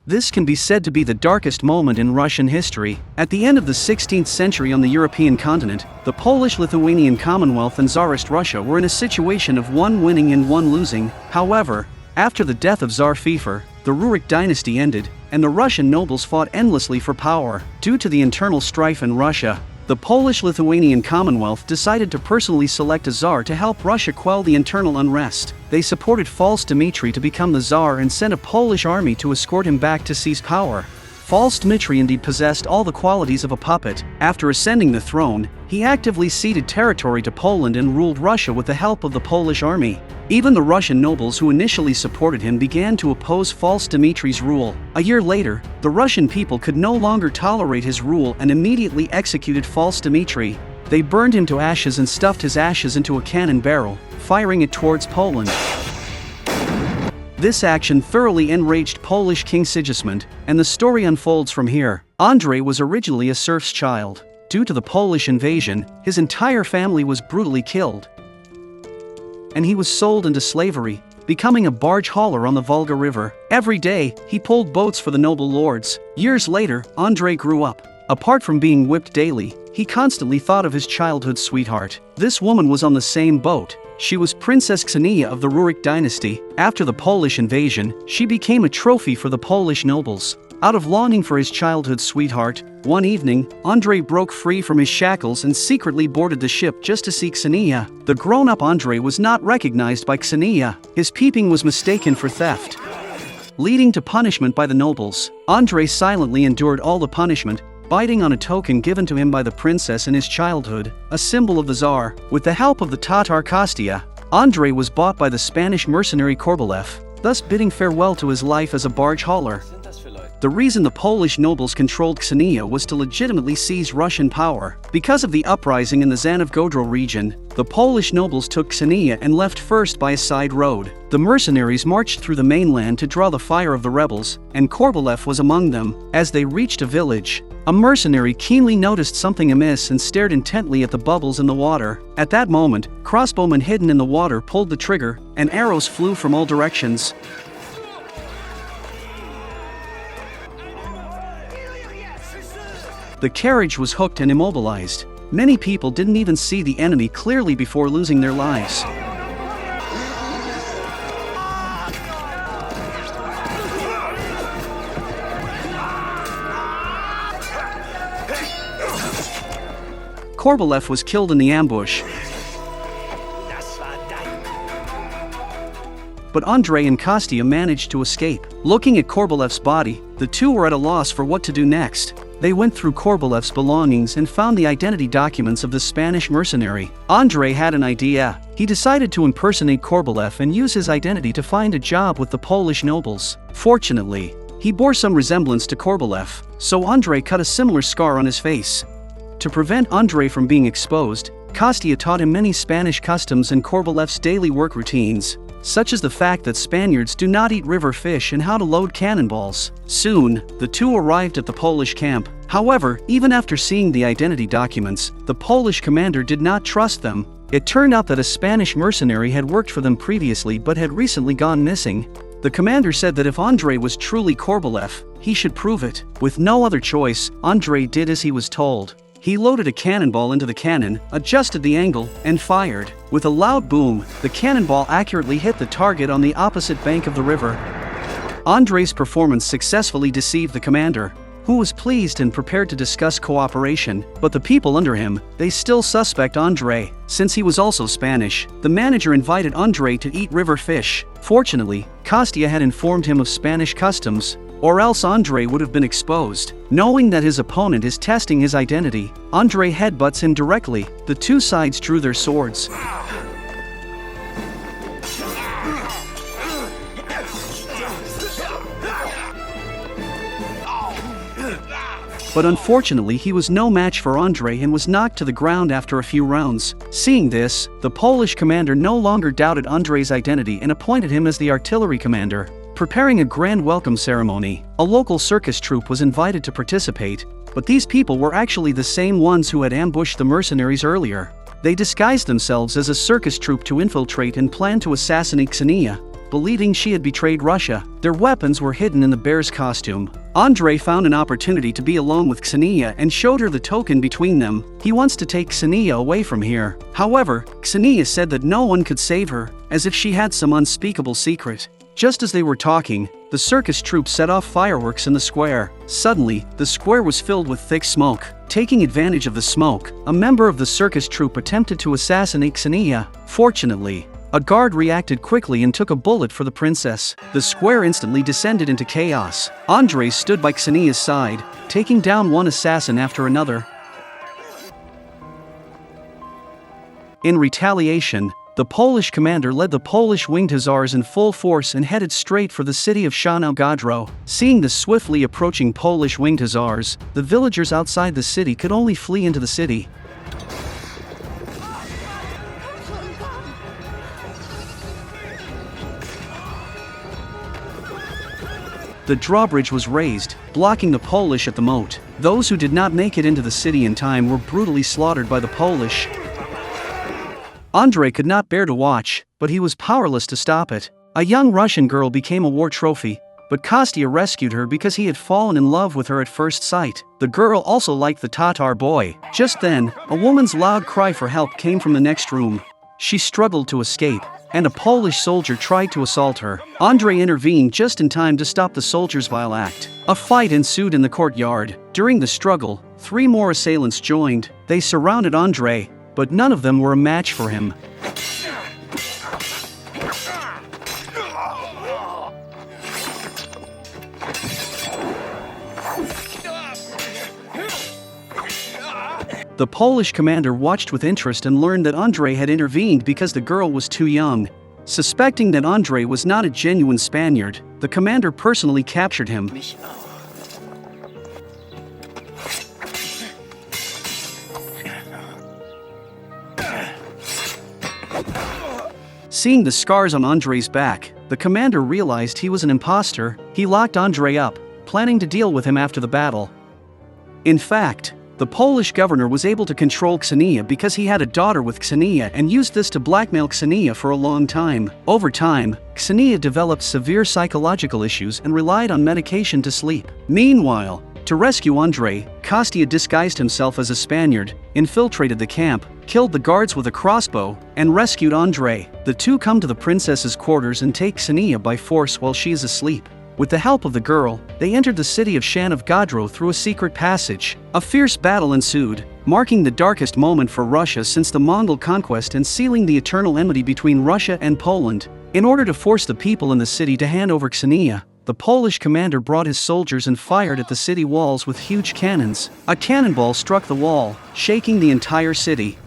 This can be said to be the darkest moment in Russian history. At the end of the 16th century on the European continent, the Polish-Lithuanian Commonwealth and Tsarist Russia were in a situation of one winning and one losing. However, after the death of Tsar Feofor, the Rurik dynasty ended, and the Russian nobles fought endlessly for power. Due to the internal strife in Russia, the Polish-Lithuanian Commonwealth decided to personally select a Tsar to help Russia quell the internal unrest. They supported false Dmitry to become the Tsar and sent a Polish army to escort him back to seize power. False Dmitry indeed possessed all the qualities of a puppet. After ascending the throne, he actively ceded territory to Poland and ruled Russia with the help of the Polish army. Even the Russian nobles who initially supported him began to oppose false Dmitry's rule. A year later, the Russian people could no longer tolerate his rule and immediately executed false Dmitry. They burned him to ashes and stuffed his ashes into a cannon barrel, firing it towards Poland. This action thoroughly enraged Polish King Sigismund, and the story unfolds from here. Andrei was originally a serf's child. Due to the Polish invasion, his entire family was brutally killed, and he was sold into slavery, becoming a barge hauler on the Volga River. Every day, he pulled boats for the noble lords. Years later, Andrei grew up. Apart from being whipped daily, he constantly thought of his childhood sweetheart. This woman was on the same boat. She was Princess Kseniya of the Rurik dynasty. After the Polish invasion, she became a trophy for the Polish nobles. Out of longing for his childhood sweetheart, one evening, Andrei broke free from his shackles and secretly boarded the ship just to see Kseniya. The grown-up Andrei was not recognized by Kseniya. His peeping was mistaken for theft, leading to punishment by the nobles. Andrei silently endured all the punishment, biting on a token given to him by the princess in his childhood, a symbol of the Tsar. With the help of the Tatar Kostya, Andrei was bought by the Spanish mercenary Korbolev, thus bidding farewell to his life as a barge hauler. The reason the Polish nobles controlled Kseniya was to legitimately seize Russian power. Because of the uprising in the Zanov-Godro region, the Polish nobles took Kseniya and left first by a side road. The mercenaries marched through the mainland to draw the fire of the rebels, and Korbolev was among them. As they reached a village, a mercenary keenly noticed something amiss and stared intently at the bubbles in the water. At that moment, crossbowmen hidden in the water pulled the trigger, and arrows flew from all directions. The carriage was hooked and immobilized. Many people didn't even see the enemy clearly before losing their lives. Korbolev was killed in the ambush, but Andrei and Kostya managed to escape. Looking at Korbolev's body, the two were at a loss for what to do next. They went through Korbolev's belongings and found the identity documents of the Spanish mercenary. Andrei had an idea. He decided to impersonate Korbolev and use his identity to find a job with the Polish nobles. Fortunately, he bore some resemblance to Korbolev, so Andrei cut a similar scar on his face. To prevent Andrei from being exposed, Kostya taught him many Spanish customs and Korbolev's daily work routines, such as the fact that Spaniards do not eat river fish and how to load cannonballs. Soon, the two arrived at the Polish camp. However, even after seeing the identity documents, the Polish commander did not trust them. It turned out that a Spanish mercenary had worked for them previously but had recently gone missing. The commander said that if Andrei was truly Korbolev, he should prove it. With no other choice, Andrei did as he was told. He loaded a cannonball into the cannon, adjusted the angle, and fired. With a loud boom, the cannonball accurately hit the target on the opposite bank of the river. Andrei's performance successfully deceived the commander, who was pleased and prepared to discuss cooperation. But the people under him, they still suspect Andrei. Since he was also Spanish, the manager invited Andrei to eat river fish. Fortunately, Kostya had informed him of Spanish customs, or else Andrei would have been exposed. Knowing that his opponent is testing his identity, Andrei headbutts him directly. The two sides drew their swords. But unfortunately he was no match for Andrei and was knocked to the ground after a few rounds. Seeing this, the Polish commander no longer doubted Andrei's identity and appointed him as the artillery commander. Preparing a grand welcome ceremony, a local circus troupe was invited to participate, but these people were actually the same ones who had ambushed the mercenaries earlier. They disguised themselves as a circus troupe to infiltrate and plan to assassinate Kseniya. believing she had betrayed Russia. Their weapons were hidden in the bear's costume. Andrei found an opportunity to be alone with Kseniya and showed her the token between them. He wants to take Kseniya away from here. However, Kseniya said that no one could save her, as if she had some unspeakable secret. Just as they were talking, the circus troupe set off fireworks in the square. Suddenly, the square was filled with thick smoke. Taking advantage of the smoke, a member of the circus troupe attempted to assassinate Kseniya. Fortunately, a guard reacted quickly and took a bullet for the princess. The square instantly descended into chaos. Andrei stood by Kseniya's side, taking down one assassin after another. In retaliation, the Polish commander led the Polish winged hussars in full force and headed straight for the city of Czarina Godunova. Seeing the swiftly approaching Polish winged hussars, the villagers outside the city could only flee into the city. The drawbridge was raised, blocking the Polish at the moat. Those who did not make it into the city in time were brutally slaughtered by the Polish. Andrei could not bear to watch, but he was powerless to stop it. A young Russian girl became a war trophy, but Kostya rescued her because he had fallen in love with her at first sight. The girl also liked the Tatar boy. Just then, a woman's loud cry for help came from the next room. She struggled to escape, and a Polish soldier tried to assault her. Andrei intervened just in time to stop the soldier's vile act. A fight ensued in the courtyard. During the struggle, 3 more assailants joined. They surrounded Andrei, but none of them were a match for him. The Polish commander watched with interest and learned that Andrei had intervened because the girl was too young. Suspecting that Andrei was not a genuine Spaniard, the commander personally captured him. Seeing the scars on Andrei's back, the commander realized he was an impostor. He locked Andrei up, planning to deal with him after the battle. In fact, the Polish governor was able to control Kseniya because he had a daughter with Kseniya and used this to blackmail Kseniya for a long time. Over time, Kseniya developed severe psychological issues and relied on medication to sleep. Meanwhile, to rescue Andrei, Kostya disguised himself as a Spaniard, infiltrated the camp, killed the guards with a crossbow, and rescued Andrei. The two come to the princess's quarters and take Kseniya by force while she is asleep. With the help of the girl, they entered the city of Czarina Godunova through a secret passage. A fierce battle ensued, marking the darkest moment for Russia since the Mongol conquest and sealing the eternal enmity between Russia and Poland. In order to force the people in the city to hand over Kseniya, the Polish commander brought his soldiers and fired at the city walls with huge cannons. A cannonball struck the wall, shaking the entire city.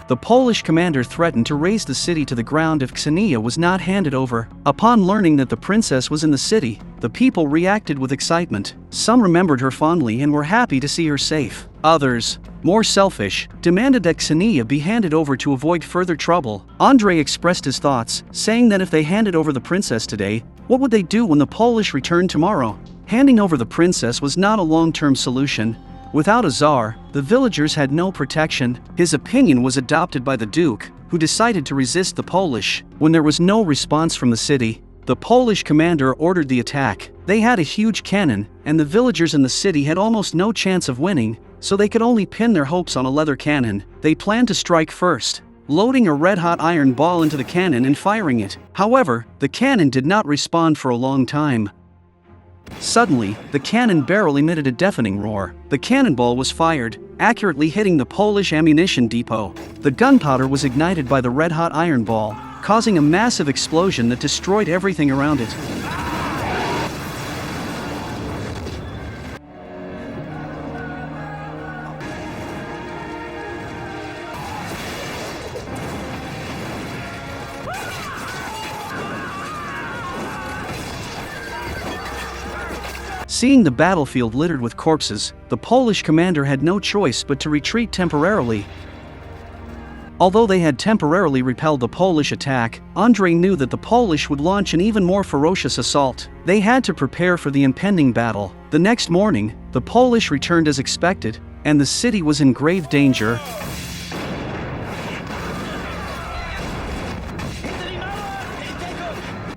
The Polish commander threatened to raze the city to the ground if Kseniya was not handed over. Upon learning that the princess was in the city, the people reacted with excitement. Some remembered her fondly and were happy to see her safe. Others, more selfish, demanded that Kseniya be handed over to avoid further trouble. Andrei expressed his thoughts, saying that if they handed over the princess today, what would they do when the Polish returned tomorrow? Handing over the princess was not a long-term solution. Without a czar, the villagers had no protection. His opinion was adopted by the Duke, who decided to resist the Polish. When there was no response from the city, the Polish commander ordered the attack. They had a huge cannon, and the villagers in the city had almost no chance of winning, so they could only pin their hopes on a leather cannon. They planned to strike first, loading a red-hot iron ball into the cannon and firing it. However, the cannon did not respond for a long time. Suddenly, the cannon barrel emitted a deafening roar. The cannonball was fired, accurately hitting the Polish ammunition depot. The gunpowder was ignited by the red-hot iron ball, causing a massive explosion that destroyed everything around it. Seeing the battlefield littered with corpses, the Polish commander had no choice but to retreat temporarily. Although they had temporarily repelled the Polish attack, Andrei knew that the Polish would launch an even more ferocious assault. They had to prepare for the impending battle. The next morning, the Polish returned as expected, and the city was in grave danger.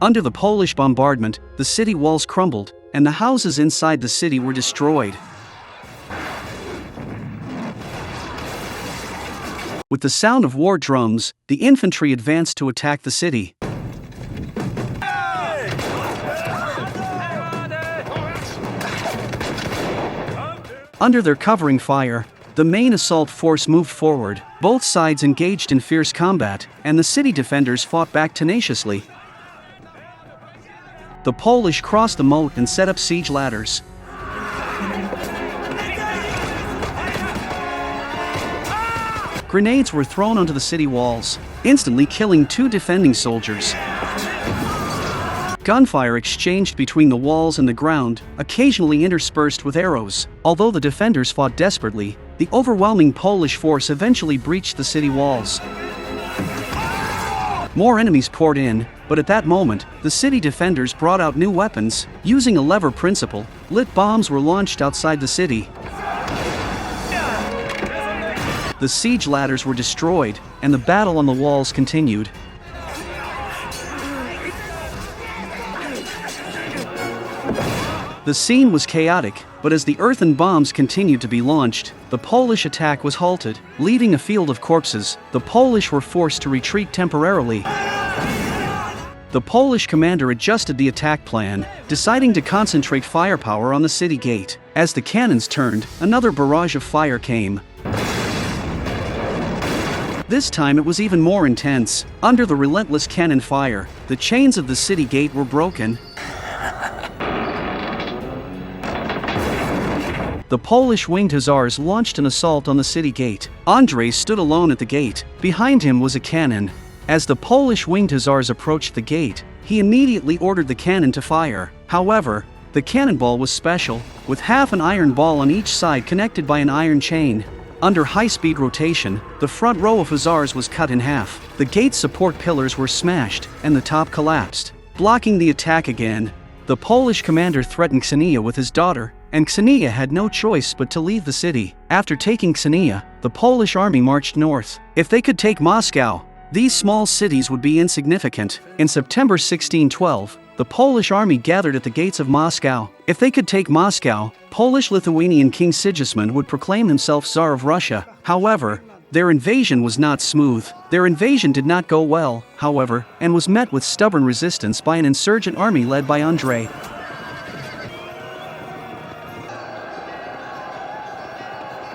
Under the Polish bombardment, the city walls crumbled, and the houses inside the city were destroyed. With the sound of war drums, the infantry advanced to attack the city. Under their covering fire, the main assault force moved forward. Both sides engaged in fierce combat, and the city defenders fought back tenaciously. The Polish crossed the moat and set up siege ladders. Grenades were thrown onto the city walls, instantly killing 2 defending soldiers. Gunfire exchanged between the walls and the ground, occasionally interspersed with arrows. Although the defenders fought desperately, the overwhelming Polish force eventually breached the city walls. More enemies poured in, but at that moment, the city defenders brought out new weapons. Using a lever principle, lit bombs were launched outside the city. The siege ladders were destroyed, and the battle on the walls continued. The scene was chaotic, but as the earthen bombs continued to be launched, the Polish attack was halted. Leaving a field of corpses, the Polish were forced to retreat temporarily. The Polish commander adjusted the attack plan, deciding to concentrate firepower on the city gate. As the cannons turned, another barrage of fire came. This time it was even more intense. Under the relentless cannon fire, the chains of the city gate were broken. The Polish winged hussars launched an assault on the city gate. Andrei stood alone at the gate. Behind him was a cannon. As the Polish winged hussars approached the gate, he immediately ordered the cannon to fire. However, the cannonball was special, with half an iron ball on each side connected by an iron chain. Under high-speed rotation, the front row of hussars was cut in half. The gate's support pillars were smashed, and the top collapsed. Blocking the attack again, the Polish commander threatened Kseniya with his daughter, and Kseniya had no choice but to leave the city. After taking Kseniya, the Polish army marched north. If they could take Moscow, these small cities would be insignificant. In September 1612, the Polish army gathered at the gates of Moscow. If they could take Moscow, Polish-Lithuanian King Sigismund would proclaim himself Tsar of Russia. However, their invasion was not smooth. Their invasion did not go well, however, and was met with stubborn resistance by an insurgent army led by Andrei.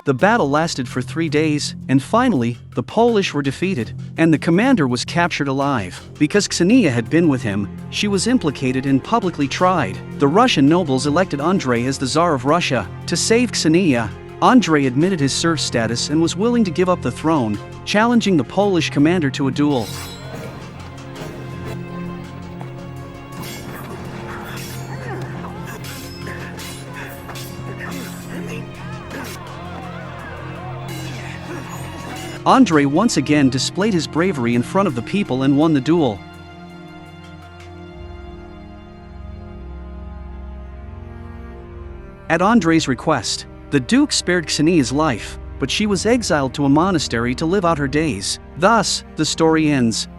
The battle lasted for 3 days, and finally, the Polish were defeated, and the commander was captured alive. Because Kseniya had been with him, she was implicated and publicly tried. The Russian nobles elected Andrei as the Tsar of Russia. To save Kseniya, Andrei admitted his serf status and was willing to give up the throne, challenging the Polish commander to a duel. Andrei once again displayed his bravery in front of the people and won the duel. At Andrei's request, the Duke spared Kseniya's life, but she was exiled to a monastery to live out her days. Thus, the story ends.